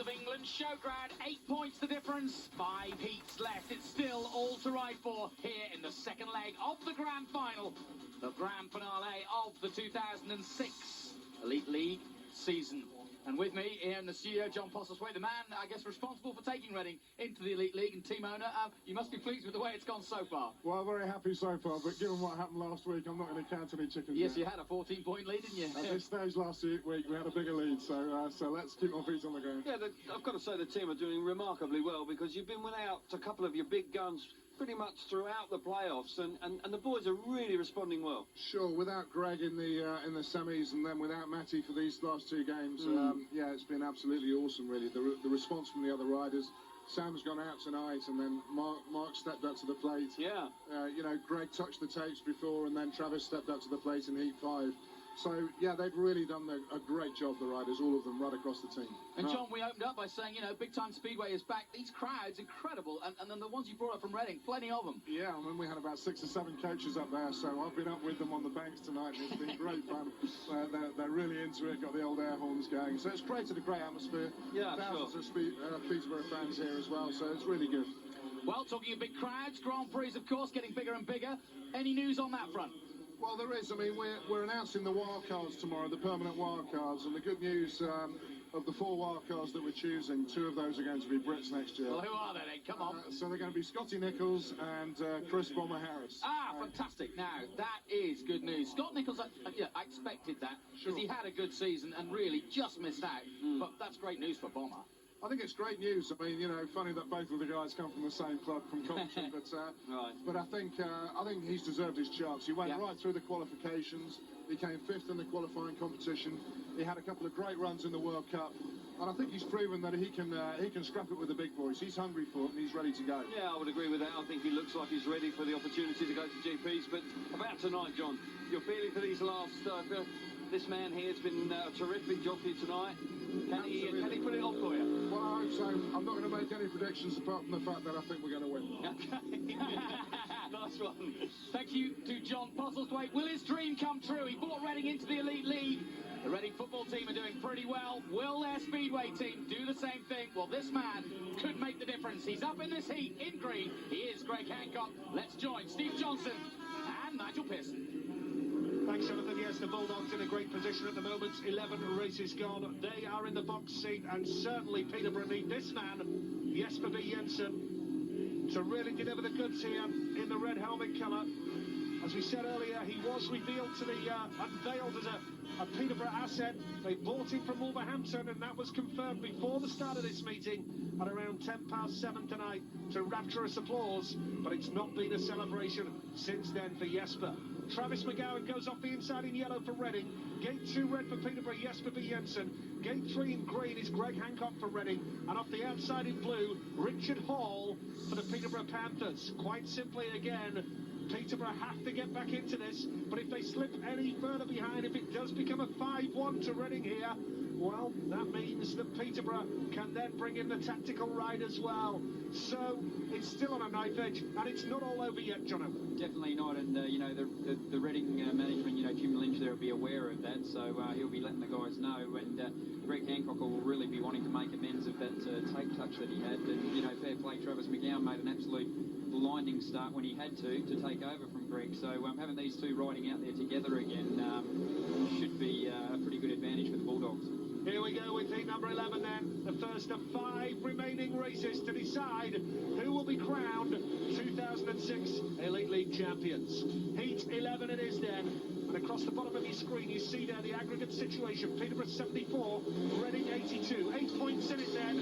of England. Showground, 8 points the difference. 5 heats left. It's still all to ride for here in the second leg of the grand final. The grand finale of the 2006 Elite League season. And with me here in the studio, John Postlethwaite, the man, I guess, responsible for taking Reading into the Elite League and team owner. You must be pleased with the way it's gone so far. Well, very happy so far, but given what happened last week, I'm not going to count any chickens. Yes, yet. you had a 14-point lead, didn't you? At this stage last week, we had a bigger lead, so let's keep our feet on the ground. Yeah, I've got to say the team are doing remarkably well, because you've been without a couple of your big guns pretty much throughout the playoffs, and the boys are really responding well. Sure, without Greg in the semis, and then without Matty for these last 2 games, yeah, it's been absolutely awesome, really. The response from the other riders. Sam's gone out tonight, and then Mark stepped up to the plate. Yeah. You know, Greg touched the tapes before, and then Travis stepped up to the plate in Heat 5. So, yeah, they've really done a great job, the riders, all of them, right across the team. And, John, we opened up by saying, you know, big-time Speedway is back. These crowds, incredible. And then the ones you brought up from Reading, plenty of them. Yeah, I mean, we had about 6 or 7 coaches up there, so I've been up with them on the banks tonight, and it's been great fun. They're really into it, got the old air horns going. So it's created a great atmosphere. Yeah, Thousands of Peterborough fans here as well, so it's really good. Well, talking of big crowds, Grand Prix, of course, getting bigger and bigger. Any news on that front? Well, there is. I mean, we're announcing the wildcards tomorrow, the permanent wildcards, and the good news of the 4 wildcards that we're choosing, 2 of those are going to be Brits next year. Well, who are they then? Come on. So they're going to be Scotty Nicholls and Chris Bomber-Harris. Fantastic. Now, that is good news. Scott Nicholls, yeah, I expected that, because he had a good season and really just missed out. But that's great news for Bomber. I think it's great news. I mean, you know, funny that both of the guys come from the same club, from Coventry, but I think he's deserved his chance. He went right through the qualifications. He came 5th in the qualifying competition. He had a couple of great runs in the World Cup, and I think he's proven that he can scrap it with the big boys. He's hungry for it, and he's ready to go. Yeah, I would agree with that. I think he looks like he's ready for the opportunity to go to GPs. But about tonight, John, your feeling for these last. This man here has been a terrific jockey tonight. Can he put it off for you? Well, I hope so. I'm not going to make any predictions apart from the fact that I think we're going to win. Okay. Nice one. Thank you to John Postlethwaite. Will his dream come true? He brought Reading into the Elite League. The Reading football team are doing pretty well. Will their Speedway team do the same thing? Well, this man could make the difference. He's up in this heat in green. He is Greg Hancock. Let's join Steve Johnson and Nigel Pearson. Thanks, Jonathan. Yes, the Bulldogs in a great position at the moment. 11 races gone. They are in the box seat, and certainly Peterborough need this man, Jesper B. Jensen, to really deliver the goods here in the red helmet colour. As we said earlier, he was revealed to the unveiled as a Peterborough asset. They bought him from Wolverhampton, and that was confirmed before the start of this meeting at around 7:10 tonight to rapturous applause. But it's not been a celebration since then for Jesper. Travis McGowan goes off the inside in yellow for Reading. Gate 2 red for Peterborough, Jesper B. Jensen. Gate 3 in green is Greg Hancock for Reading. And off the outside in blue, Richard Hall for the Peterborough Panthers. Quite simply again, Peterborough have to get back into this, but if they slip any further behind, if it does become a 5-1 to Reading here, well, that means that Peterborough can then bring in the tactical ride as well. So it's still on a knife edge, and it's not all over yet, Jono. Definitely not, and you know, the Reading management, you know, Jim Lynch there will be aware of that, so he'll be letting the guys know, and Greg Hancock will really be wanting to make amends of that tape touch that he had. And you know, fair play, Travis McGowan made an absolute blinding start when he had to take over from Greg, so having these 2 riding out there together again should be a pretty good advantage for the Bulldogs. Here we go with heat number 11 then, the first of 5 remaining races to decide who will be crowned 2006 Elite League champions. Heat 11 it is then, and across the bottom of your screen you see there the aggregate situation. Peterborough 74, Reading 82, 8 points in it then,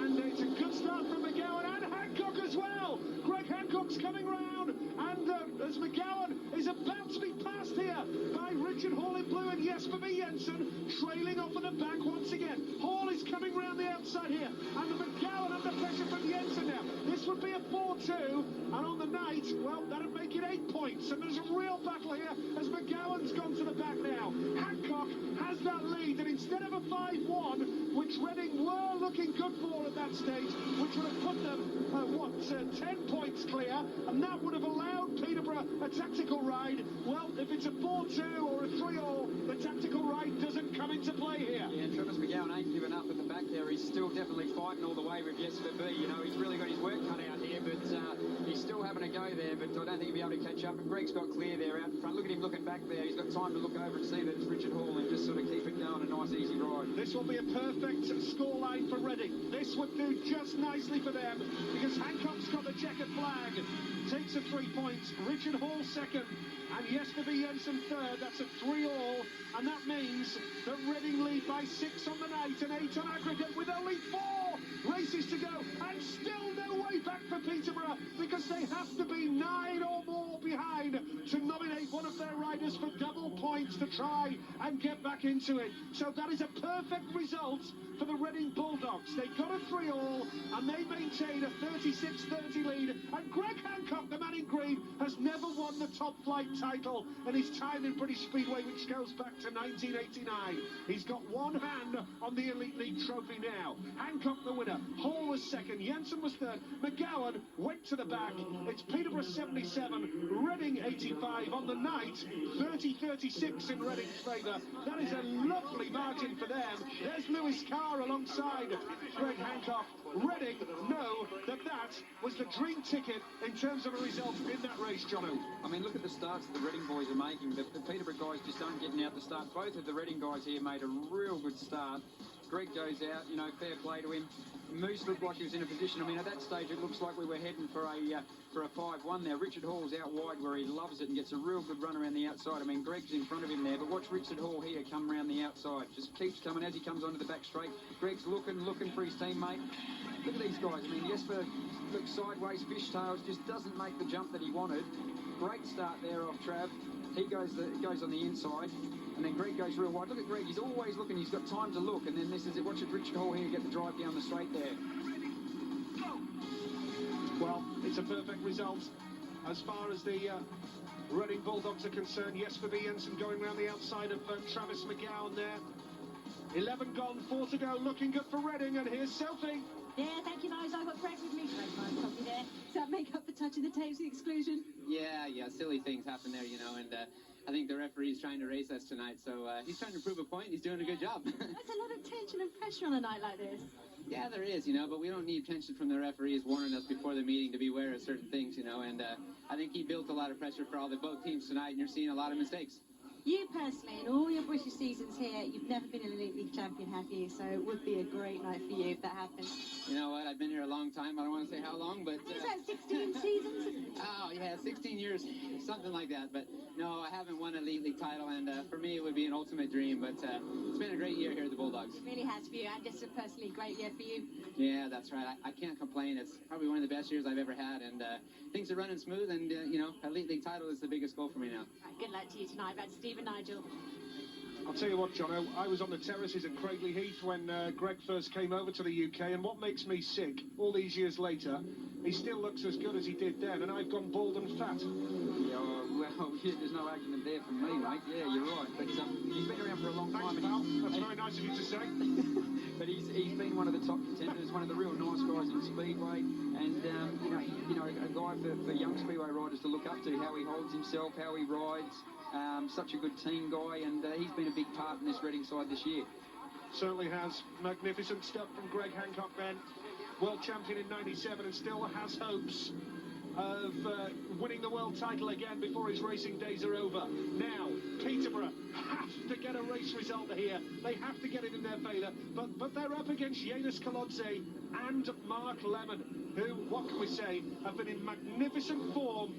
and it's a good start from McGowan and Hancock as well. Greg Hancock's coming round, and as McGowan is about to be passed here by Richard Hall in blue and Jesper B. Jensen trailing off at the back once again. Hall is coming round the outside here, and the McGowan under pressure from Jensen now. This would be a 4-2, and on the night, well, that'd make it 8 points, and there's a real battle here as McGowan's gone to the back now. Hancock has that lead, and instead of a 5-1, which Reading were looking good for at that stage, which would have put them, 10 points clear, and that would have allowed Peterborough a tactical ride. Well, if it's a 4-2 or a 3-all, the tactical ride doesn't come into play here. Yeah, Travis McGowan ain't given up at the back there. he's still definitely fighting all the way with Jesper B. You know, he's really got his work cut out here, but he's still having a go there, but I don't think he'll be able to catch up. And Greg's got clear there out in front. Look at him looking back there. He's got time to look over and see that it's Richard Hall and just sort of keep it going, a nice easy ride. This will be a perfect scoreline for Reading. This would do just nicely for them, because Hancock's got the checkered flag. Takes a 3 points. Richard Hall second, and Jesper B. Jensen third. That's a 3-all, and that means that Reading lead by 6 on the night and 8 on aggregate, with only 4 races to go, and still no way back for Peterborough, because they have to be 9 or more behind to nominate one of their riders for double points to try and get back into it. So that is a perfect result for the Reading Bulldogs. They got a 3-all, and they maintain a 36-30 lead. And Greg Hancock, the man in green, has never won the top flight title in his time in British Speedway, which goes back to 1989. He's got one hand on the Elite League trophy now. Hancock the winner, Hall was second, Jensen was third, McGowan went to the back. It's Peterborough 77, Reading 85 on the night, 30-36 in Reading's favour. That is a lovely margin for them. There's Lewis Carr alongside Greg Hancock. Reading know that that was the dream ticket in terms of a result in that race, Jono. I mean, look at the starts that the Reading boys are making. The Peterborough guys just aren't getting out the start. Both of the Reading guys here made a real good start. Greg goes out, you know, fair play to him. Moose looked like he was in a position. I mean, at that stage, it looks like we were heading for a 5-1 there. Richard Hall's out wide where he loves it and gets a real good run around the outside. I mean, Greg's in front of him there, but watch Richard Hall here come around the outside. Just keeps coming as he comes onto the back straight. Greg's looking for his teammate. Look at these guys. I mean, Jesper looks sideways, fishtails, just doesn't make the jump that he wanted. Great start there off Trav. He goes on the inside, and then Greg goes real wide. Look at Greg, he's always looking, he's got time to look, and then this is it. Watch it, Richard Hall here get the drive down the straight there. Well, it's a perfect result as far as the Reading Bulldogs are concerned. Jesper B. Jensen going around the outside of Travis McGowan there. 11 gone, 4 to go, looking good for Reading, and here's Sophie. Yeah, thank you, Nigel. I've got Greg with me. Great nice coffee there. Does that make up for touching the tapes, the exclusion? Yeah, silly things happen there, you know, and I think the referee's trying to race us tonight, so he's trying to prove a point. He's doing a good job. There's a lot of tension and pressure on a night like this. Yeah, there is, you know, but we don't need tension from the referees warning us before the meeting to be aware of certain things, you know, and I think he built a lot of pressure for both teams tonight, and you're seeing a lot of mistakes. You personally, in all your British seasons here, you've never been an Elite League champion, have you? So it would be a great night for you if that happened. You know what? I've been here a long time. I don't want to say how long, but... Is that 16 seasons? Oh, yeah, 16 years, something like that. But no, I haven't won a Elite League title, and for me, it would be an ultimate dream. But it's been a great year here at the Bulldogs. It really has for you, and just a personally great year for you. Yeah, that's right. I can't complain. It's probably one of the best years I've ever had, and things are running smooth, and, you know, Elite League title is the biggest goal for me now. Right, good luck to you tonight. That's Steve and Nigel. I'll tell you what, Jono, I was on the terraces at Craiglie Heath when Greg first came over to the UK, and what makes me sick, all these years later, he still looks as good as he did then, and I've gone bald and fat. Yeah, well, yeah, there's no argument there from me, mate. Yeah, you're right. But he's been around for a long time. Thanks, pal. That's very nice of you to say. But he's been one of the top contenders, one of the real nice guys in Speedway, and you know, a guy for young Speedway riders to look up to, how he holds himself, how he rides. Such a good team guy, and he's been a big part in this Reading side this year. Certainly has. Magnificent stuff from Greg Hancock then. World champion in 97 and still has hopes of winning the world title again before his racing days are over. Now, Peterborough have to get a race result here. They have to get it in their favour. But they're up against Janis Kolodze and Mark Lemon, who, what can we say, have been in magnificent form.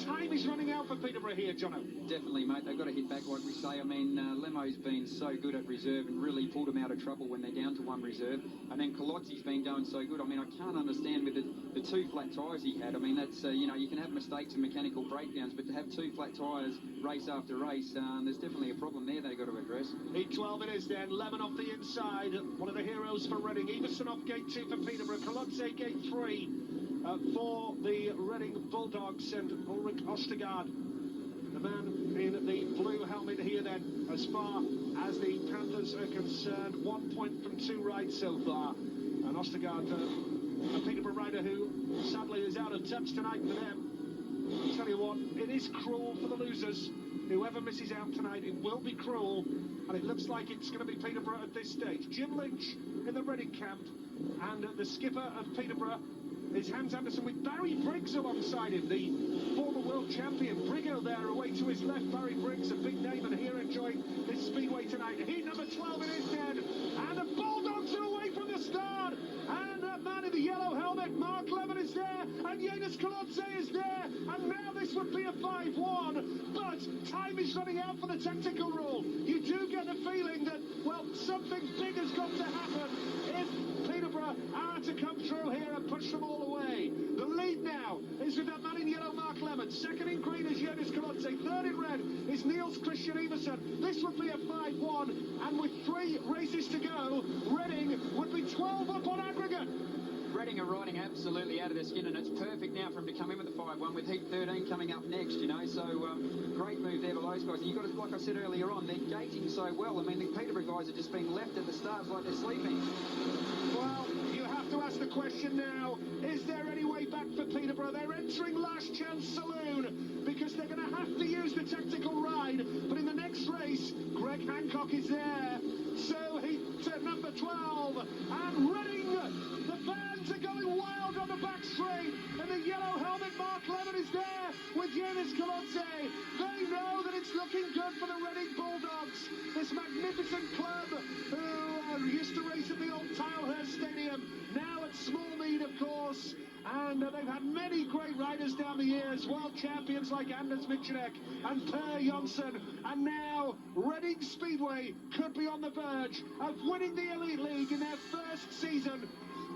Time is running out for Peterborough here, Jono. Definitely, mate. They've got to hit back, like we say. I mean, Lemo's been so good at reserve and really pulled them out of trouble when they're down to one reserve. And then Kolodze's been going so good. I mean, I can't understand with the 2 flat tyres he had. I mean, that's, you know, you can have mistakes and mechanical breakdowns, but to have 2 flat tyres race after race, there's definitely a problem there they've got to address. Heat 12 it is then. Lemon off the inside. One of the heroes for Reading. Everson off gate 2 for Peterborough. Kolodze gate 3. For the Reading Bulldogs and Ulrich Ostergaard, the man in the blue helmet here then, as far as the Panthers are concerned. 1 point from 2 rides so far, and Ostergaard, a Peterborough rider who sadly is out of touch tonight for them. I'll tell you what, it is cruel for the losers. Whoever misses out tonight, it will be cruel, and it looks like it's going to be Peterborough at this stage. Jim Lynch in the Reading camp, and the skipper of Peterborough is Hans Anderson with Barry Briggs alongside him, the former world champion. Briggo there away to his left. Barry Briggs, a big name, and here enjoying this Speedway tonight. Heat number 12, it is dead, and the Bulldogs are away from the start, and that man in the yellow helmet, Mark Lemon, is there, and Yanis Kalotze is there, and now this would be a 5-1, but time is running out for the tactical rule. You do get the feeling that, well, something big has got to happen if Peterborough are to come through here and push them all away. The lead now is with that man in yellow, Mark Lemon. Second in green is Yanis Kalotze. Third in red is Niels Christian Everson. This would be a 5-1, and with 3 races to go, Reading would be 12 up on aggregate. Reading are riding absolutely out of their skin, and it's perfect now for them to come in with the 5-1 with Heat 13 coming up next, you know, so great move there for those guys. And you've got to, like I said earlier on, they're gating so well. I mean, the Peterborough guys are just being left at the start like they're sleeping. Well, you have to ask the question now, is there any way back for Peterborough? They're entering Last Chance Saloon because they're going to have to use the tactical ride, but in the next race, Greg Hancock is there. So Heat number 12, and Reading, the fans are going wild on the back straight, and the yellow helmet Mark Lemon is there with Yanis Kalotze. They know that it's looking good for the Reading Bulldogs, this magnificent club who used to race at the old Tilehurst Stadium, now at Smallmead, of course, and they've had many great riders down the years, world champions like Anders Michenek and Per Jonsson, and now Reading Speedway could be on the verge of winning the Elite League in their first season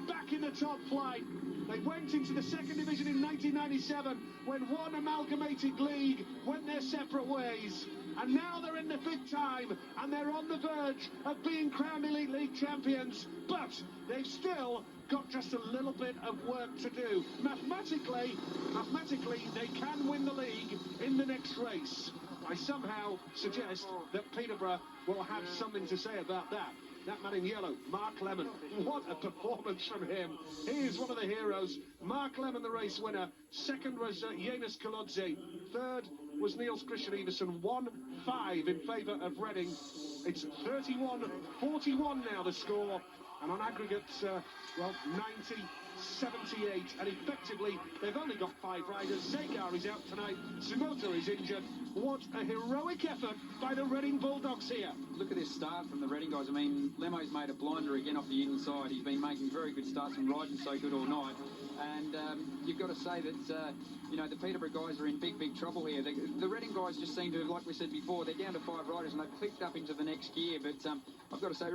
back in the top flight. They went into the second division in 1997 when one amalgamated league went their separate ways. And now they're in the 5th time, and they're on the verge of being crowned Elite League champions. But they've still got just a little bit of work to do. Mathematically, they can win the league in the next race. I somehow suggest that Peterborough will have something to say about that. That man in yellow, Mark Lemon. What a performance from him. He is one of the heroes. Mark Lemon, the race winner. Second was Yanis Kalotze. Third was Niels Christian Everson. 1-5 in favour of Reading. It's 31-41 now, the score. And on aggregate, 90-78. And effectively, they've only got 5 riders. Zagar is out tonight. Sumota is injured. What a heroic effort by the Reading Bulldogs here. Look at this start from the Reading guys. I mean, Lemo's made a blinder again off the inside. He's been making very good starts and riding so good all night. And you've got to say that, you know, the Peterborough guys are in big, big trouble here. The Reading guys just seem to have, like we said before, they're down to 5 riders and they've clicked up into the next gear. But I've got to say,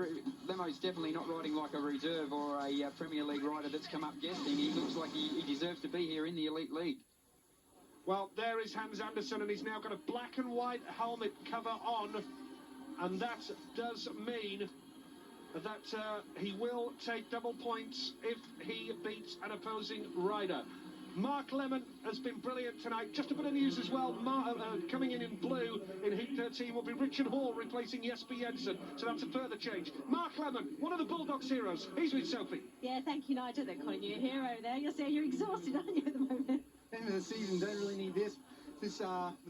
Lemo's definitely not riding like a reserve or a Premier League rider that's come up guesting. He looks like he deserves to be here in the Elite League. Well, there is Hans Anderson, and he's now got a black and white helmet cover on, and that does mean that he will take double points if he beats an opposing rider. Mark Lemon has been brilliant tonight. Just a bit of news as well, coming in blue in Heat 13 will be Richard Hall replacing Jesper Jensen, so that's a further change. Mark Lemon, one of the Bulldogs heroes, he's with Sophie. Yeah, thank you, Nigel. They're calling you a hero there. You're saying you're exhausted, aren't you, at the moment? End of the season, don't really need this with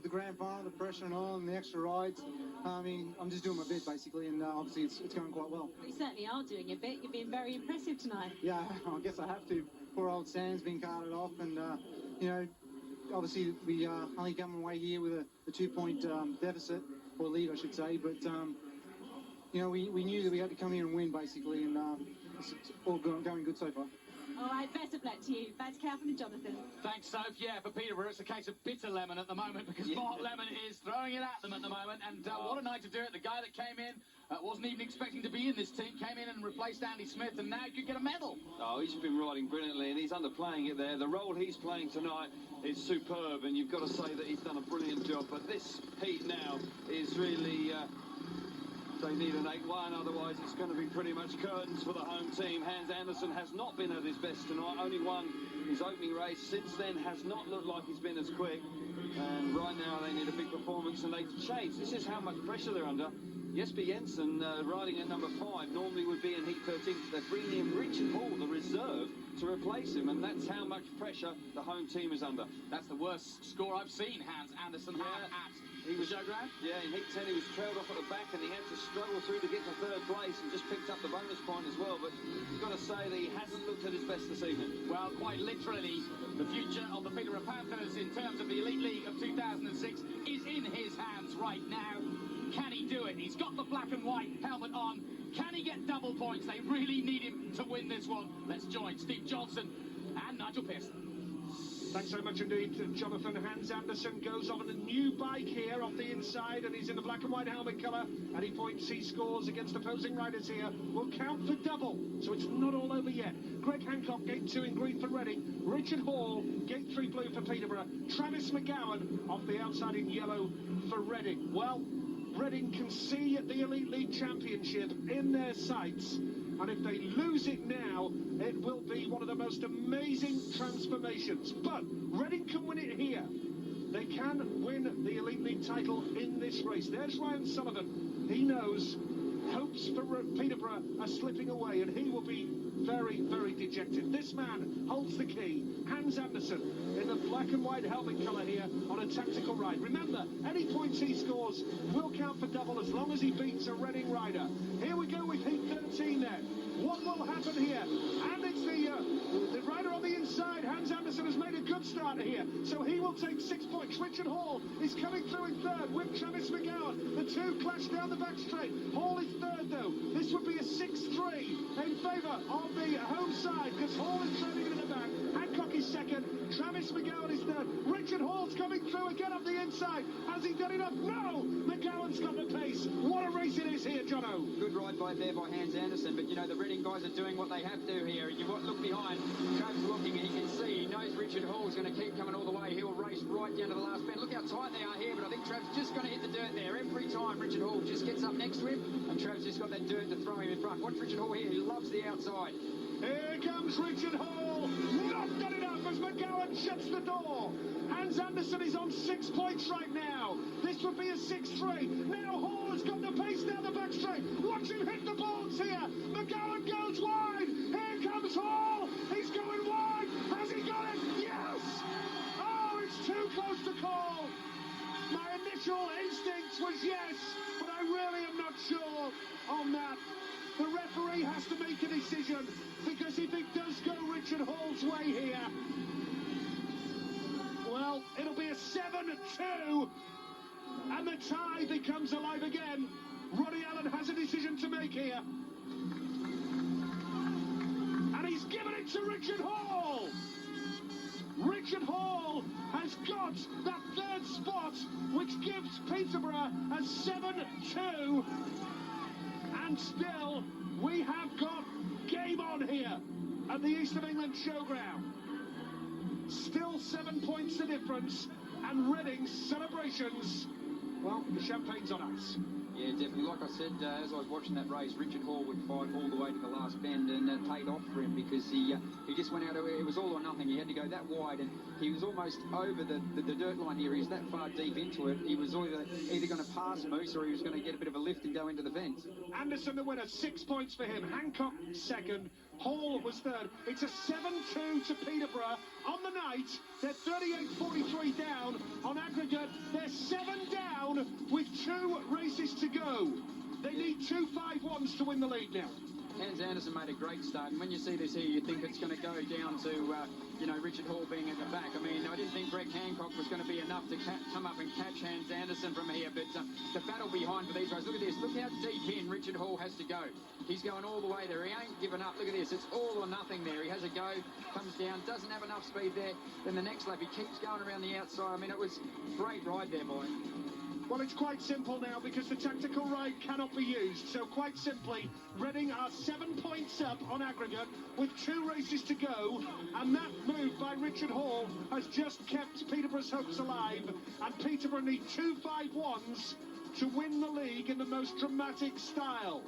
the grand final, the pressure and all, and the extra rides. I mean, I'm just doing my bit basically, and obviously it's going quite well. You certainly are doing your bit. You've been very impressive tonight. Yeah, I guess I have to. Poor old Sam's been carted off, and you know, obviously we only come away here with a 2-point deficit, or lead I should say, but you know, we knew that we had to come here and win basically, and it's all going good so far. All right, best of luck to you. Back to Calvin and Jonathan. Thanks, Soph. Yeah, for Peterborough, it's a case of bitter lemon at the moment because Mark Lemon is throwing it at them at the moment. And what a night to do it. The guy that came in wasn't even expecting to be in this team, came in and replaced Andy Smith, and now he could get a medal. Oh, he's been riding brilliantly, and he's underplaying it there. The role he's playing tonight is superb, and you've got to say that he's done a brilliant job. But this heat now is really... they need an 8-1, otherwise it's going to be pretty much curtains for the home team. Hans Anderson has not been at his best tonight, only won his opening race. Since then has not looked like he's been as quick. And right now they need a big performance, and they've changed. This is how much pressure they're under. Jesper Jensen, riding at number 5, normally would be in Heat 13. They're bringing in Richard Hall, the reserve, to replace him, and that's how much pressure the home team is under. That's the worst score I've seen Hans Anderson have at he was showground? Yeah, in heat 10 he was trailed off at the back and he had to struggle through to get to third place and just picked up the bonus point as well. But you've got to say that he hasn't looked at his best this evening. Well, quite literally, the future of the Peterborough Panthers in terms of the Elite League of 2006 is in his hands right now. Can he do it? He's got the black and white helmet on. Can he get double points? They really need him to win this one. Let's join Steve Johnson and Nigel Pearson. Thanks so much indeed to Jonathan. Hans Anderson goes on a new bike here off the inside, and he's in the black and white helmet colour. Any points he scores against opposing riders here will count for double, so it's not all over yet. Greg Hancock, gate 2 in green for Reading. Richard Hall, gate 3 blue for Peterborough. Travis McGowan off the outside in yellow for Reading. Well, Reading can see the Elite League Championship in their sights, and if they lose it now, it will be one of the most amazing transformations. But Reading can win it here. They can win the Elite League title in this race. There's Ryan Sullivan. He knows hopes for Peterborough are slipping away, and he will be very, very dejected. This man holds the key. Hans Anderson in the black and white helmet colour here on a tactical ride. Remember, any points he scores will count for double as long as he beats a Reading rider. Here we go with heat 13 then. What will happen here? And it's the rider on the inside. Hans Anderson has made a good start here, so he will take 6 points. Richard Hall is coming through in third with Travis McGowan. The two clash down the back straight. Hall is third though. This would be a 6-3 in favour of the home side because Hall is trailing in the back. Hancock is second. Travis McGowan is third. Richard Hall's coming through again up the inside. Has he done enough? No! McGowan's got the pace. What a race it is here, Jono. Good ride by Hans Anderson, but you know the Reading guys are doing what they have to here. You look behind, Trav's looking and he can see, he knows Richard Hall's going to keep coming all the way. He'll race right down to the last bend. Look how tight they are here, but I think Trav's just going to hit the dirt there. Every time Richard Hall just gets up next to him, and Trav's just got that dirt to throw him in front. Watch Richard Hall here, he loves the outside. Here comes Richard Hall. Not done enough as McGowan shuts the door. Hans Anderson is on 6 points right now. This would be a 6-3. Now Hall has got the pace down the back straight. Watch him hit the boards here. McGowan goes wide. Here comes Hall. He's going wide. Has he got it? Yes! Oh, it's too close to call. My initial instinct was yes, but I really am not sure on that. The referee has to make a decision, because if it does go Richard Hall's way here, well, it'll be a 7-2, and the tie becomes alive again. Ronnie Allen has a decision to make here. And he's given it to Richard Hall. Richard Hall has got that third spot, which gives Peterborough a 7-2. And still, we have got game on here at the East of England Showground. Still 7 points the difference, and Reading's celebrations, well, the champagne's on us. Yeah, definitely. Like I said, as I was watching that race, Richard Hall would fight all the way to the last bend, and that paid off for him because he just went out. It was all or nothing. He had to go that wide, and he was almost over the dirt line here. He was that far deep into it. He was either going to pass Moose or he was going to get a bit of a lift and go into the fence. Anderson the winner, 6 points for him. Hancock second. Hall was third. It's a 7-2 to Peterborough. On the night, they're 38-43 down. On aggregate, they're 7 down with 2 races to go. They need 2 5-1s to win the league now. Hans Anderson made a great start, and when you see this here, you think it's going to go down to, Richard Hall being at the back. I mean, I didn't think Greg Hancock was going to be enough to come up and catch Hans Anderson from here, but the battle behind for these guys, look at this, look how deep in Richard Hall has to go. He's going all the way there, he ain't given up, look at this, it's all or nothing there. He has a go, comes down, doesn't have enough speed there, then the next lap he keeps going around the outside. I mean, it was a great ride there, boy. Well, it's quite simple now because the tactical ride cannot be used. So quite simply, Reading are 7 points up on aggregate with 2 races to go. And that move by Richard Hall has just kept Peterborough's hopes alive. And Peterborough need 2 5-1s to win the league in the most dramatic style.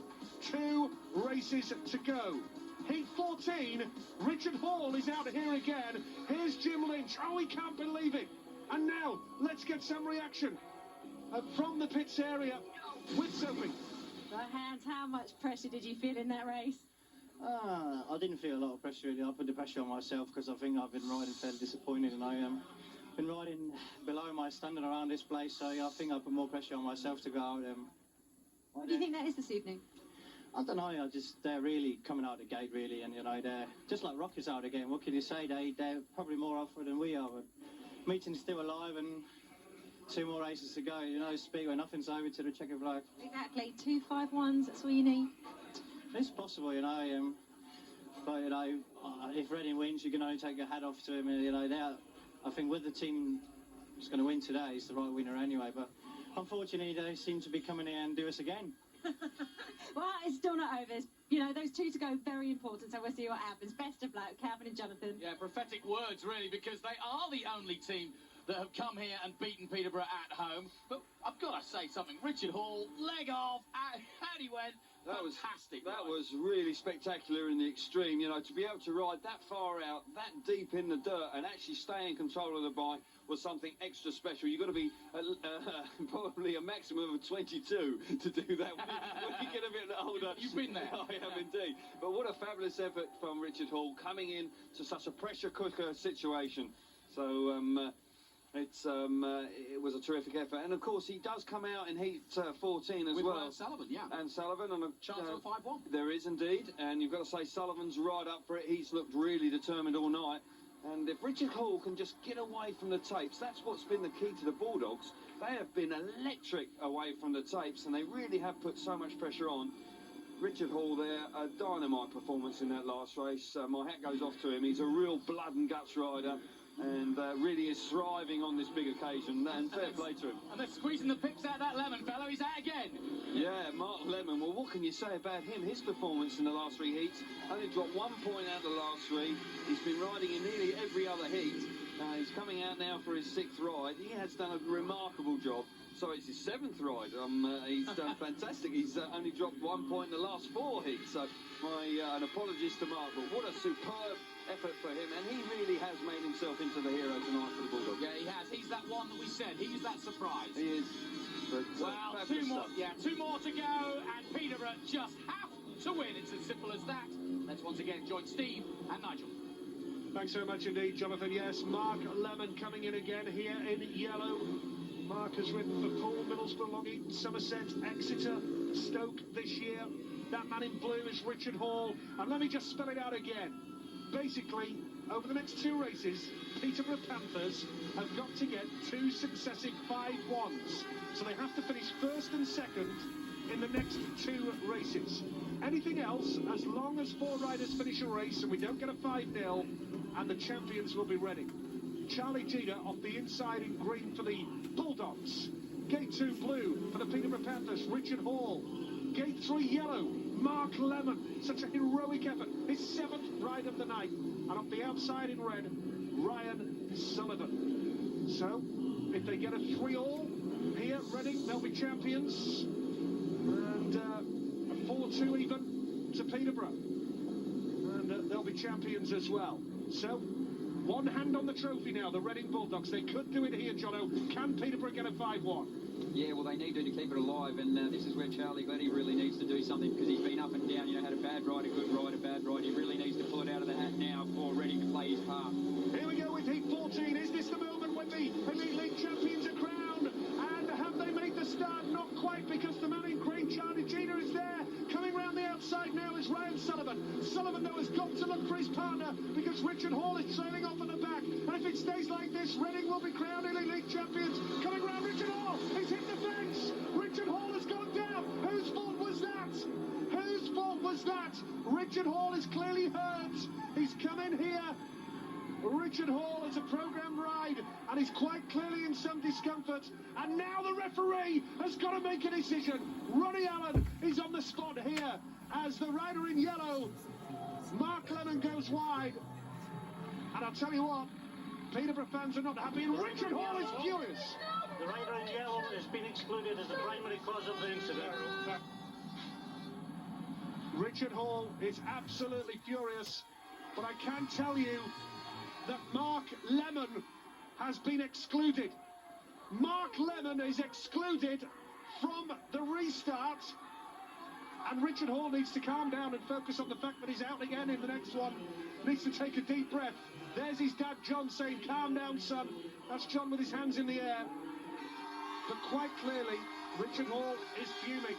2 races to go. Heat 14, Richard Hall is out here again. Here's Jim Lynch. Oh, he can't believe it. And now, let's get some reaction from the pits area with Sophie. Well, Hans, how much pressure did you feel in that race? I didn't feel a lot of pressure really. I put the pressure on myself because I think I've been riding fairly disappointed, and been riding below my standard around this place, so I think I put more pressure on myself to go out. What do you think that is this evening? I don't know, they're really coming out the gate, really, and, you know, they're just like rockets out again. What can you say? They're probably more offered than we are, but meeting's still alive and 2 more races to go. You know, Speedway, nothing's over to the checkered flag. Exactly, 2 5-1s, that's all you need. It's possible, you know, but, you know, if Reading wins, you can only take your hat off to him, and, you know, I think with the team that's going to win today, it's the right winner anyway, but unfortunately, they seem to be coming here and do us again. Well, it's still not over. You know, those 2 to go, very important, so we'll see what happens. Best of luck, Calvin and Jonathan. Yeah, prophetic words, really, because they are the only team that have come here and beaten Peterborough at home. But I've got to say something. Richard Hall, leg off, and he went. That was Fantastic. That was really spectacular in the extreme. You know, to be able to ride that far out, that deep in the dirt, and actually stay in control of the bike was something extra special. You've got to be probably a maximum of 22 to do that when you get a bit older. You've been there. I have indeed. But what a fabulous effort from Richard Hall coming in to such a pressure cooker situation. So it was a terrific effort, and of course he does come out in heat 14 as with well. Ryan Sullivan, yeah. And Sullivan on a chance of a 5-1. There is indeed, and you've got to say Sullivan's right up for it. He's looked really determined all night. And if Richard Hall can just get away from the tapes, that's what's been the key to the Bulldogs. They have been electric away from the tapes, and they really have put so much pressure on. Richard Hall there, a dynamite performance in that last race. My hat goes off to him. He's a real blood and guts rider, and really is thriving on this big occasion, and fair play to him. And they're squeezing the pips out of that Lemon fellow. He's out again. Yeah, Mark Lemon. Well, what can you say about him? His performance in the last 3 heats only dropped 1 point out of the last 3. He's been riding in nearly every other heat. He's coming out now for his 6th ride. He has done a remarkable job. So it's his 7th ride. He's done fantastic. He's only dropped 1 point in the last 4 heats. So and apologies to Mark, but what a superb effort for him, and he really has made himself into the hero tonight for the Bulldogs. Yeah, he has. He's that one that we said. He's that surprise. He is. But, well, 2 more. Yeah, 2 more to go, and Peterborough just have to win. It's as simple as that. Let's once again join Steve and Nigel. Thanks so much indeed, Jonathan. Yes, Mark Lemon coming in again here in yellow. Mark has ridden for Poole, Middlesbrough, Long Eaton, Somerset, Exeter, Stoke this year. That man in blue is Richard Hall. And let me just spell it out again. Basically, over the next 2 races, Peterborough Panthers have got to get 2 successive 5-1s. So they have to finish 1st and 2nd in the next 2 races. Anything else, as long as 4 riders finish a race and we don't get a 5-0, and the champions will be ready. Charlie Jeter off the inside in green for the Bulldogs. Gate 2 blue for the Peterborough Panthers, Richard Hall. Gate 3 yellow, Mark Lemon. Such a heroic effort. His 7th ride of the night. And off the outside in red, Ryan Sullivan. So, if they get a 3-all here at Reading, they'll be champions. And a 4-2 even to Peterborough. And they'll be champions as well. So, one hand on the trophy now, the Reading Bulldogs. They could do it here, Jono. Can Peterborough get a 5-1? Yeah, well, they need to keep it alive, and this is where Charlie Gladdy really needs to do something, because he's been up and down, you know, had a bad ride, a good ride, a bad ride. He really needs to pull it out of the hat now for Reading to play his part. Here we go with heat 14. Is this the moment when the Elite League champions are crowned? And have they made the start? Not quite, because the man in green, Charlie Jeter, is there. Coming round the outside now is Ryan Sullivan. Sullivan, though, has got to look for his partner, because Richard Hall is trailing off at the back. And if it stays like this, Reading will be crowned Elite League champions. Coming round, Richard Hall. He's hit the fence. Richard Hall has gone down. Whose fault was that? Whose fault was that? Richard Hall is clearly hurt. He's come in here. Richard Hall is a programmed ride, and he's quite clearly in some discomfort. And now the referee has got to make a decision. Ronnie Allen is on the spot here as the rider in yellow, Mark Lemon, goes wide. And I'll tell you what, Peterborough fans are not happy, and Richard Hall is furious. The rider in yellow has been excluded as the primary cause of the incident. Richard Hall is absolutely furious, but I can tell you that Mark Lemon has been excluded. Mark Lemon is excluded from the restart, and Richard Hall needs to calm down and focus on the fact that he's out again in the next one. needs to take a deep breath. There's his dad, John, saying, calm down, son. That's John with his hands in the air. But quite clearly, Richard Hall is fuming.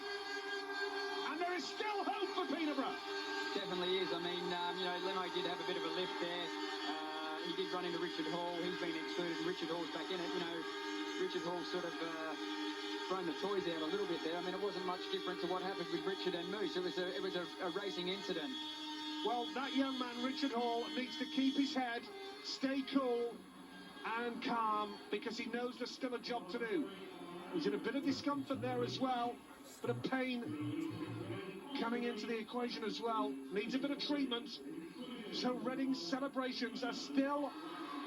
And there is still hope for Peterborough. Definitely is. I mean, you know, Lemo did have a bit of a lift there. He did run into Richard Hall. He's been excluded. Richard Hall's back in it. You know, Richard Hall sort of thrown the toys out a little bit there. I mean, it wasn't much different to what happened with Richard and Moose. It was a racing incident. Well, that young man, Richard Hall, needs to keep his head, stay cool and calm, because he knows there's still a job to do. He's in a bit of discomfort there as well, bit of pain coming into the equation as well. Needs a bit of treatment. So Reading's celebrations are still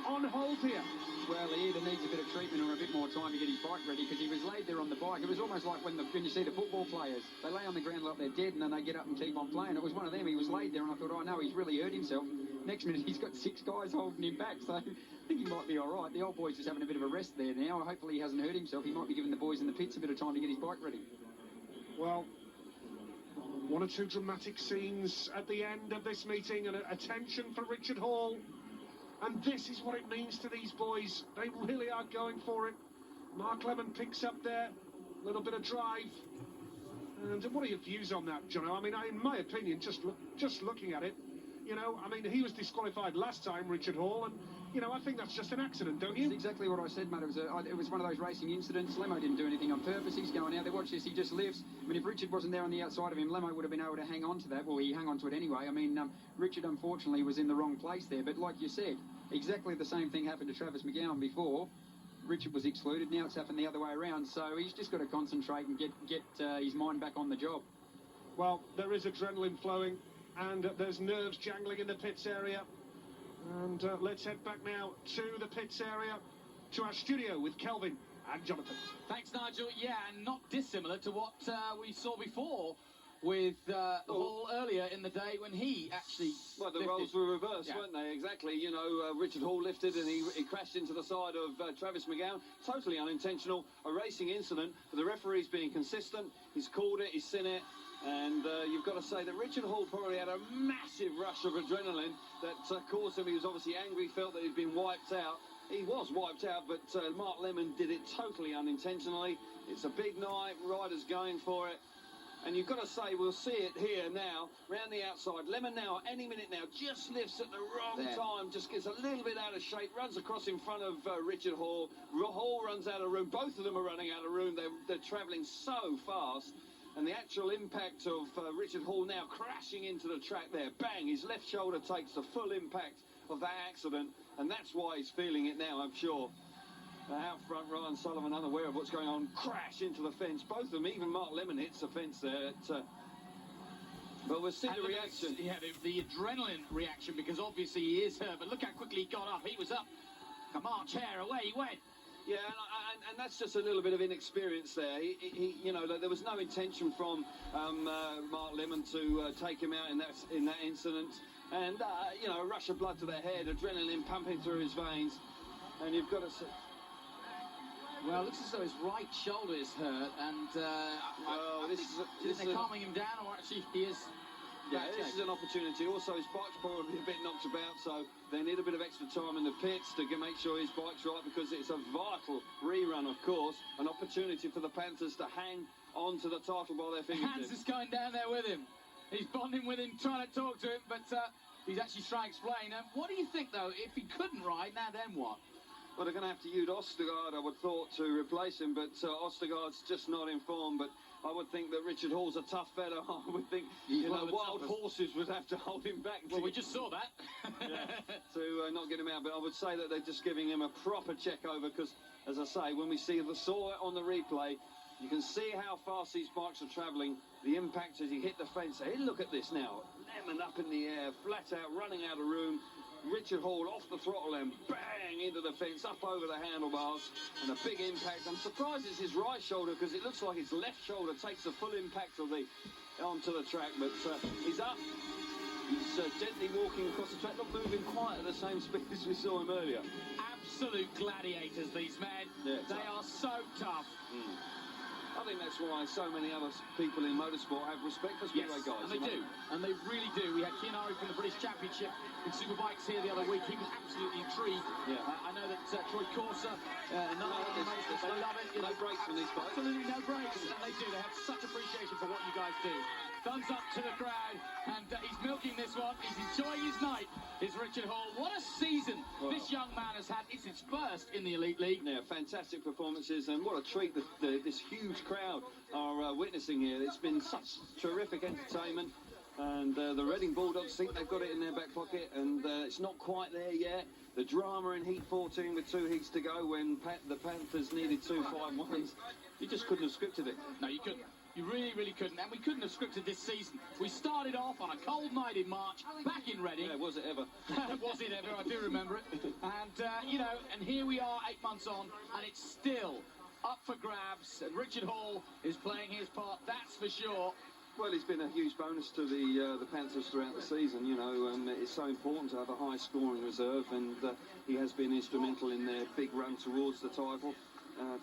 on hold here. Well, he either needs a bit of treatment or a bit more time to get his bike ready, because he was laid there on the bike. It was almost like when you see the football players, they lay on the ground like they're dead and then they get up and keep on playing. It was one of them. He was laid there and I thought, oh no, he's really hurt himself. Next minute he's got 6 guys holding him back, so I think he might be all right. The old boy's just having a bit of a rest there now. Hopefully he hasn't hurt himself. He might be giving the boys in the pits a bit of time to get his bike ready. Well, 1 or 2 dramatic scenes at the end of this meeting, and attention for Richard Hall. And this is what it means to these boys. They really are going for it. Mark Lemon picks up there, a little bit of drive. And what are your views on that, Jono? I mean, in my opinion, just looking at it, you know, I mean, he was disqualified last time, Richard Hall, and, you know, I think that's just an accident, don't you? That's exactly what I said, mate. It was one of those racing incidents. Lemo didn't do anything on purpose. He's going out there. Watch this. He just lifts. I mean, if Richard wasn't there on the outside of him, Lemo would have been able to hang on to that. Well, he hung on to it anyway. I mean, Richard, unfortunately, was in the wrong place there. But like you said, exactly the same thing happened to Travis McGowan before. Richard was excluded. Now it's happened the other way around. So he's just got to concentrate and get his mind back on the job. Well, there is adrenaline flowing, and there's nerves jangling in the pits area. And let's head back now to the pits area, to our studio with Kelvin and Jonathan. Thanks, Nigel. Yeah, and not dissimilar to what we saw before with Hall earlier in the day when he actually Well, the lifted. roles were reversed, weren't they? Exactly. You know, Richard Hall lifted and he crashed into the side of Travis McGowan. Totally unintentional. A racing incident. But the referee's being consistent. He's called it. He's seen it. And you've got to say that Richard Hall probably had a massive rush of adrenaline that caused him. He was obviously angry, felt that he'd been wiped out. He was wiped out, but Mark Lemon did it totally unintentionally. It's a big night, riders going for it. And you've got to say, we'll see it here now, round the outside. Lemon now, any minute now, just lifts at the wrong time, just gets a little bit out of shape, runs across in front of Richard Hall. Hall runs out of room. Both of them are running out of room. They're travelling so fast. And the actual impact of Richard Hall now crashing into the track there. Bang, his left shoulder takes the full impact of that accident. And that's why he's feeling it now, I'm sure. Out front, Ryan Sullivan, unaware of what's going on, crash into the fence. Both of them, even Mark Lemon hits the fence there. But we'll see the reaction. Yeah, the adrenaline reaction, because obviously he is hurt. But look how quickly he got up. He was up. A March hare, away he went. Yeah, and that's just a little bit of inexperience there. He you know, there was no intention from Mark Lemon to take him out in that incident. And, you know, a rush of blood to the head, adrenaline pumping through his veins. And you've got to see... Well, it looks as though his right shoulder is hurt, and I think they're calming him down, or actually he is... Yeah, this is an opportunity. Also, his bike's probably a bit knocked about, so they need a bit of extra time in the pits to make sure his bike's right, because it's a vital rerun, of course. An opportunity for the Panthers to hang on to the title by their fingertips. Hans is going down there with him. He's bonding with him, trying to talk to him, but he's actually trying to explain. What do you think, though, if he couldn't ride, now then what? Well, they're going to have to use Ostergaard, I would thought, to replace him, but Ostergaard's just not in form. But I would think that Richard Hall's a tough fella. I would think, you know, wild horses would have to hold him back. Well, we just saw that. To not get him out. But I would say that they're just giving him a proper check over, because, as I say, when we saw it on the replay, you can see how fast these bikes are travelling, the impact as he hit the fence. Hey, look at this now. Lemon up in the air, flat out, running out of room. Richard Hall off the throttle and bang into the fence, up over the handlebars, and a big impact. I'm surprised it's his right shoulder, because it looks like his left shoulder takes the full impact of onto the track. But he's up. He's gently walking across the track, not moving quite at the same speed as we saw him earlier. Absolute gladiators, these men. Yeah, they are so tough. I think that's why so many other people in motorsport have respect for Speedway guys. And they do, and they really do. We had Kianari from the British Championship in Superbikes here the other week. He was absolutely intrigued. Yeah. I know that Troy Corsa, another one of the most, they love it. No breaks from these guys. Absolutely no breaks, and they do. They have such appreciation for what you guys do. Thumbs up to the crowd, and he's milking this one. He's enjoying his night. Is Richard Hall. What a season this young man has had. It's his first in the Elite League. Yeah, fantastic performances, and what a treat that this huge crowd are witnessing here. It's been such terrific entertainment, and the Reading Bulldogs think they've got it in their back pocket, and it's not quite there yet. The drama in Heat 14 with 2 heats to go when the Panthers needed 2 5-1s. You just couldn't have scripted it. No, you couldn't. You really, really couldn't. And we couldn't have scripted this season. We started off on a cold night in March, back in Reading. Yeah, was it ever? Was it ever? I do remember it. And, you know, and here we are 8 months on, and it's still up for grabs. And Richard Hall is playing his part, that's for sure. Well, it's been a huge bonus to the Panthers throughout the season, you know, and it's so important to have a high-scoring reserve, and he has been instrumental in their big run towards the title.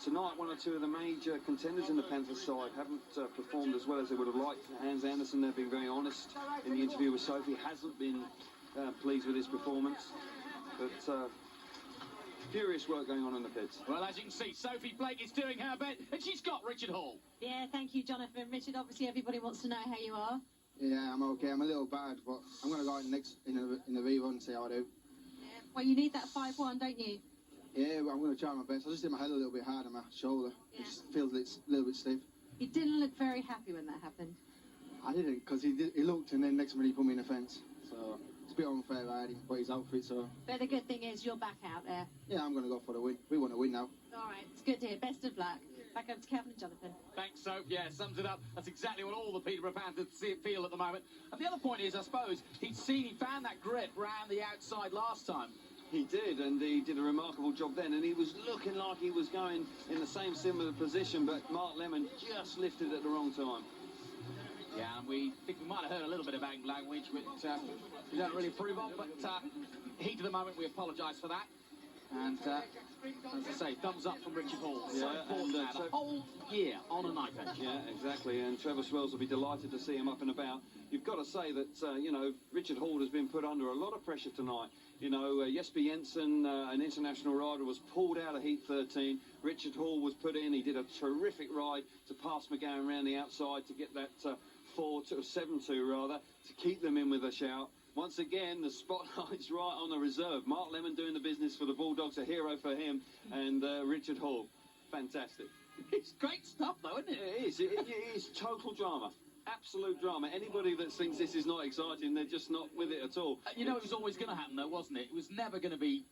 Tonight, 1 or 2 of the major contenders in the Panthers side haven't performed as well as they would have liked. Hans Andersen, they've been very honest in the interview with Sophie, hasn't been pleased with his performance. But furious work going on in the pits. Well, as you can see, Sophie Blake is doing her bit, and she's got Richard Hall. Yeah, thank you, Jonathan. Richard, obviously everybody wants to know how you are. Yeah, I'm okay. I'm a little bad, but I'm going to go out next in the V1 and see how I do. Yeah. Well, you need that 5-1, don't you? Yeah, well, I'm going to try my best. I just hit my head a little bit hard on my shoulder. Yeah. It just feels a little bit stiff. You didn't look very happy when that happened. I didn't, because he looked, and then next minute he put me in the fence. So it's a bit unfair, riding, but his outfit, so... But the good thing is you're back out there. Yeah, I'm going to go for the win. We want to win now. All right, it's good to hear. Best of luck. Back over to Kevin and Jonathan. Thanks, Soph. Yeah, sums it up. That's exactly what all the Peterborough Panthers feel at the moment. And the other point is, I suppose, he found that grip round the outside last time. He did, and he did a remarkable job then, and he was looking like he was going in the same similar position, but Mark Lemon just lifted at the wrong time. Yeah, and we think we might have heard a little bit of bang language, which we don't really approve of, but heat of the moment, we apologise for that. And, as I say, thumbs up from Richard Hall. So important now, the whole year on a night bench. Yeah, exactly, and Trevor Swells will be delighted to see him up and about. You've got to say that, you know, Richard Hall has been put under a lot of pressure tonight. You know, Jesper Jensen, an international rider, was pulled out of Heat 13. Richard Hall was put in. He did a terrific ride to pass McGowan around the outside to get that 7-2 rather, to keep them in with a shout. Once again, the spotlight's right on the reserve. Mark Lemon doing the business for the Bulldogs, a hero for him, and Richard Hall. Fantastic. It's great stuff, though, isn't it? It is. It is total drama. Absolute drama. Anybody that thinks this is not exciting, they're just not with it at all. You know, it was always going to happen, though, wasn't it? It was never going to be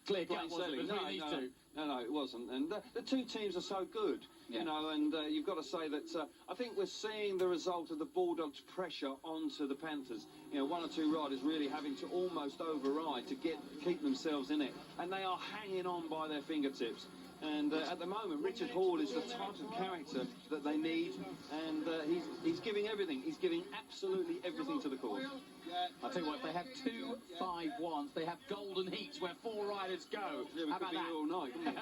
clear-cut, was it? No, it wasn't. And the two teams are so good, you know, and you've got to say that I think we're seeing the result of the Bulldogs' pressure onto the Panthers. You know, 1 or 2 riders really having to almost override to keep themselves in it. And they are hanging on by their fingertips. And at the moment, Richard Hall is the type of character that they need, and he's giving everything. He's giving absolutely everything to the cause. I'll tell you what, if they have 2 5-1s, they have golden heats where 4 riders go. Yeah, we How could about be that? here all night, couldn't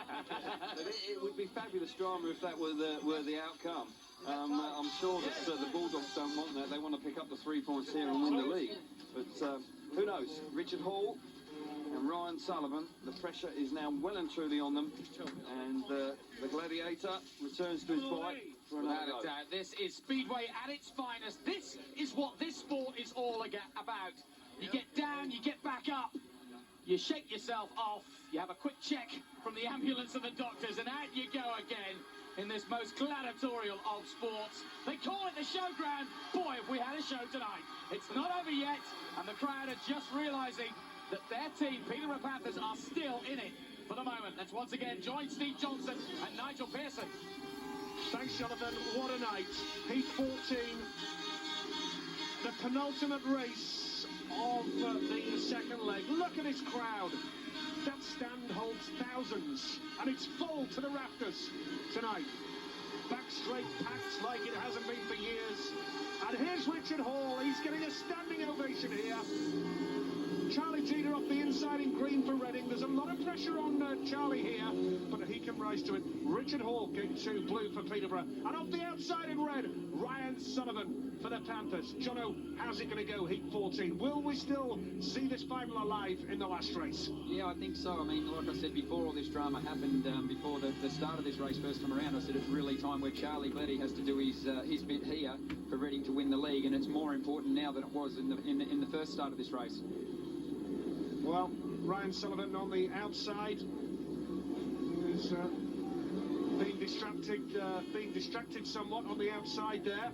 we? It would be fabulous drama if that were the outcome. I'm sure that the Bulldogs don't want that. They want to pick up the 3 points here and win the league. But who knows? Richard Hall and Ryan Sullivan, the pressure is now well and truly on them, and the Gladiator returns to his bike for another go. This is Speedway at its finest. This is what this sport is all about. You get down, you get back up, you shake yourself off, you have a quick check from the ambulance and the doctors, and out you go again in this most gladiatorial of sports. They call it the showground. Boy, if we had a show tonight. It's not over yet, and the crowd are just realising that their team, Peterborough Panthers, are still in it for the moment. Let's once again join Steve Johnson and Nigel Pearson. Thanks, Jonathan. What a night. Heat 14, the penultimate race of the second leg. Look at this crowd. That stand holds thousands, and it's full to the rafters tonight. Back straight packed like it hasn't been for years. And here's Richard Hall. He's getting a standing ovation here. Charlie Jeter Jeter off the inside in green for Reading. There's a lot of pressure on Charlie here, but he can rise to it. Richard Hall getting to blue for Peterborough. And off the outside in red, Ryan Sullivan for the Panthers. Jono, how's it going to go, heat 14? Will we still see this final alive in the last race? Yeah, I think so. I mean, like I said before, all this drama happened before the start of this race first time around. I said it's really time where Charlie Gleddy has to do his bit here for Reading to win the league, and it's more important now than it was in the first start of this race. Well, Ryan Sullivan on the outside is being distracted somewhat on the outside there.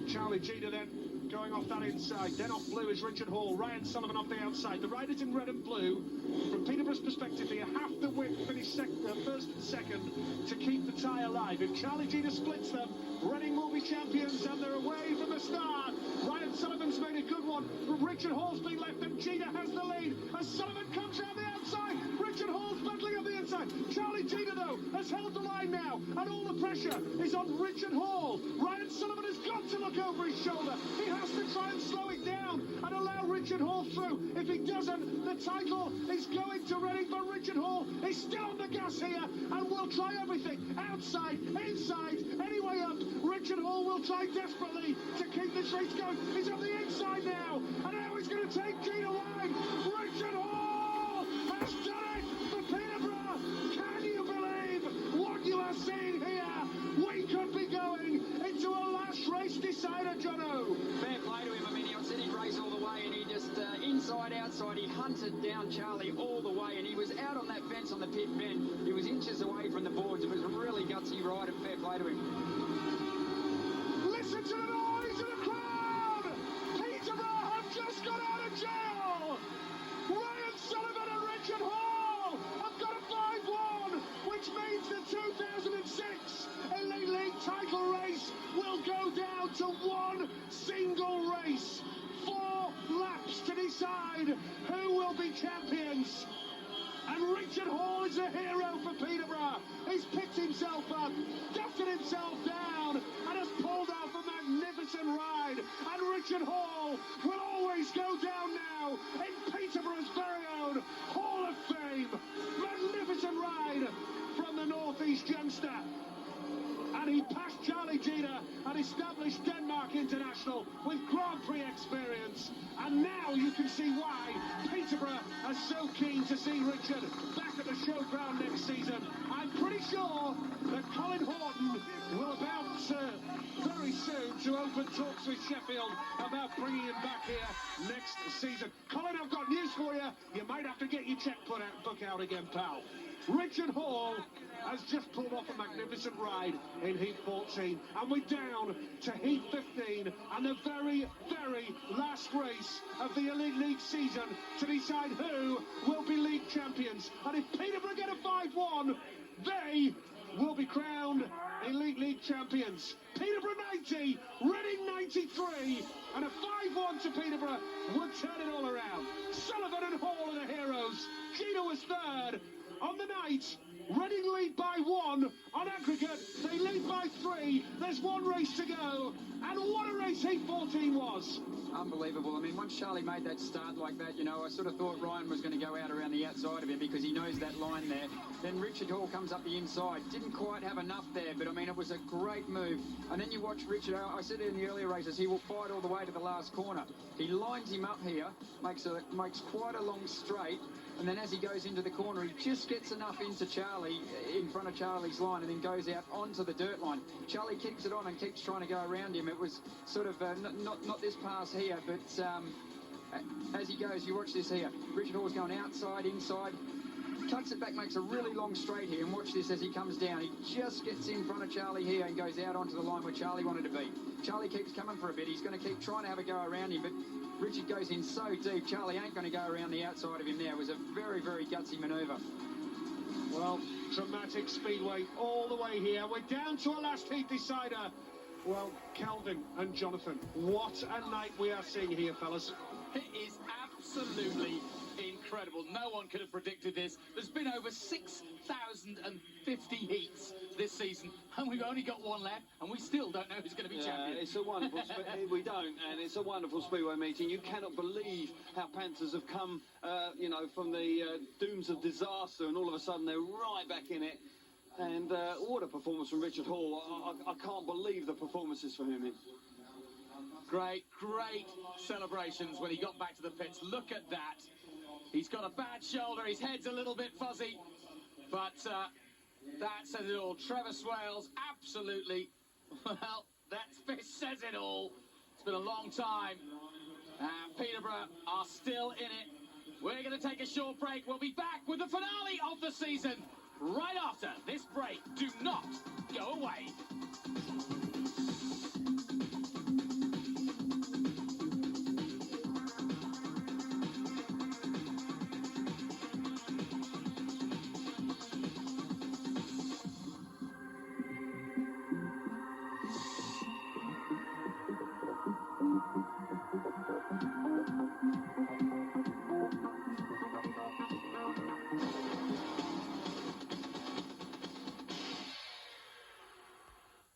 Charlie Jeter then going off that inside. Then off blue is Richard Hall. Ryan Sullivan off the outside. The riders in red and blue, from Peterborough's perspective here, have to finish first and second to keep the tie alive. If Charlie Jeter splits them, Reading will be champions, and they're away from the start. Ryan Sullivan's made a good one, but Richard Hall's been left, and Jeter has the lead as Sullivan comes round the outside. Richard Hall's battling on the inside. Charlie Jeter, though, has held the line now, and all the pressure is on Richard Hall. Ryan Sullivan has got to look over his shoulder. He has to try and slow it down and allow Richard Hall through. If he doesn't, the title is going to Reading, but Richard Hall is still on the gas here and will try everything. Outside, inside, any way up. Richard Hall will try desperately to keep this race going. He's on the inside now, and now he's going to take Jeter wide. Richard Hall has done it for Peterborough. Can you believe what you are seeing here? We could be going into a last race decider, Jono. Fair play to him. I mean, he said he'd race all the way, and he just inside, outside, he hunted down Charlie all the way, and he was out on that fence on the pit bend. He was inches away from the boards. It was a really gutsy ride, and fair play to him. Listen to the noise of the crowd! Peterborough have just got out of jail! Ryan Sullivan and Richard Hall have got a 5-1, which means the 2006 Elite League title race will go down to one single race. 4 laps to decide who will be champions. And Richard Hall is a hero for Peterborough. He's picked himself up, dusted himself down, and has pulled off a magnificent ride. And Richard Hall will always go down now in Peterborough's very own Hall of Fame. Magnificent ride from the Northeast youngster. And he passed Charlie Jeter and established Denmark International with Grand Prix experience. And now you can see why Peterborough are so keen to see Richard back at the showground next season. I'm pretty sure that Colin Horton will about very soon to open talks with Sheffield about bringing him back here next season. Colin, I've got news for you. You might have to get your checkbook out again, pal. Richard Hall has just pulled off a magnificent ride in Heat 14, and we're down to Heat 15 and the very, very last race of the Elite League season to decide who will be league champions. And if Peterborough get a 5-1, they will be crowned Elite League champions. Peterborough 90, Reading 93, and a 5-1 to Peterborough would turn it all around. Sullivan and Hall are the heroes. Jeter was third. On the night, Reading lead by 1. On aggregate, they lead by 3. There's one race to go. And what a race Heat 14 was. Unbelievable. I mean, once Charlie made that start like that, you know, I sort of thought Ryan was going to go out around the outside of him because he knows that line there. Then Richard Hall comes up the inside. Didn't quite have enough there, but I mean, it was a great move. And then you watch Richard, I said in the earlier races, he will fight all the way to the last corner. He lines him up here, makes quite a long straight. And then as he goes into the corner, he just gets enough into Charlie, in front of Charlie's line, and then goes out onto the dirt line. Charlie keeps it on and keeps trying to go around him. It was sort of, not this pass here, but as he goes, you watch this here. Richard Hall's going outside, inside, cuts it back, makes a really long straight here, and watch this as he comes down. He just gets in front of Charlie here and goes out onto the line where Charlie wanted to be. Charlie keeps coming for a bit. He's going to keep trying to have a go around him, but Richard goes in so deep, Charlie ain't going to go around the outside of him there. It was a very, very gutsy manoeuvre. Well, dramatic Speedway all the way here. We're down to a last heat decider. Well, Calvin and Jonathan, what a night we are seeing here, fellas. It is absolutely incredible. No one could have predicted this. There's been over 6,050 heats this season, and we've only got one left, and we still don't know who's going to be champion. It's a wonderful, we don't, and it's a wonderful Speedway meeting. You cannot believe how Panthers have come, you know, from the dooms of disaster, and all of a sudden they're right back in it. And what a performance from Richard Hall. I can't believe the performances for him. Great celebrations when he got back to the pits. Look at that. He's got a bad shoulder, his head's a little bit fuzzy, but that says it all. Trevor Swales, absolutely, well, that says it all. It's been a long time. Peterborough are still in it. We're going to take a short break. We'll be back with the finale of the season right after this break. Do not go away.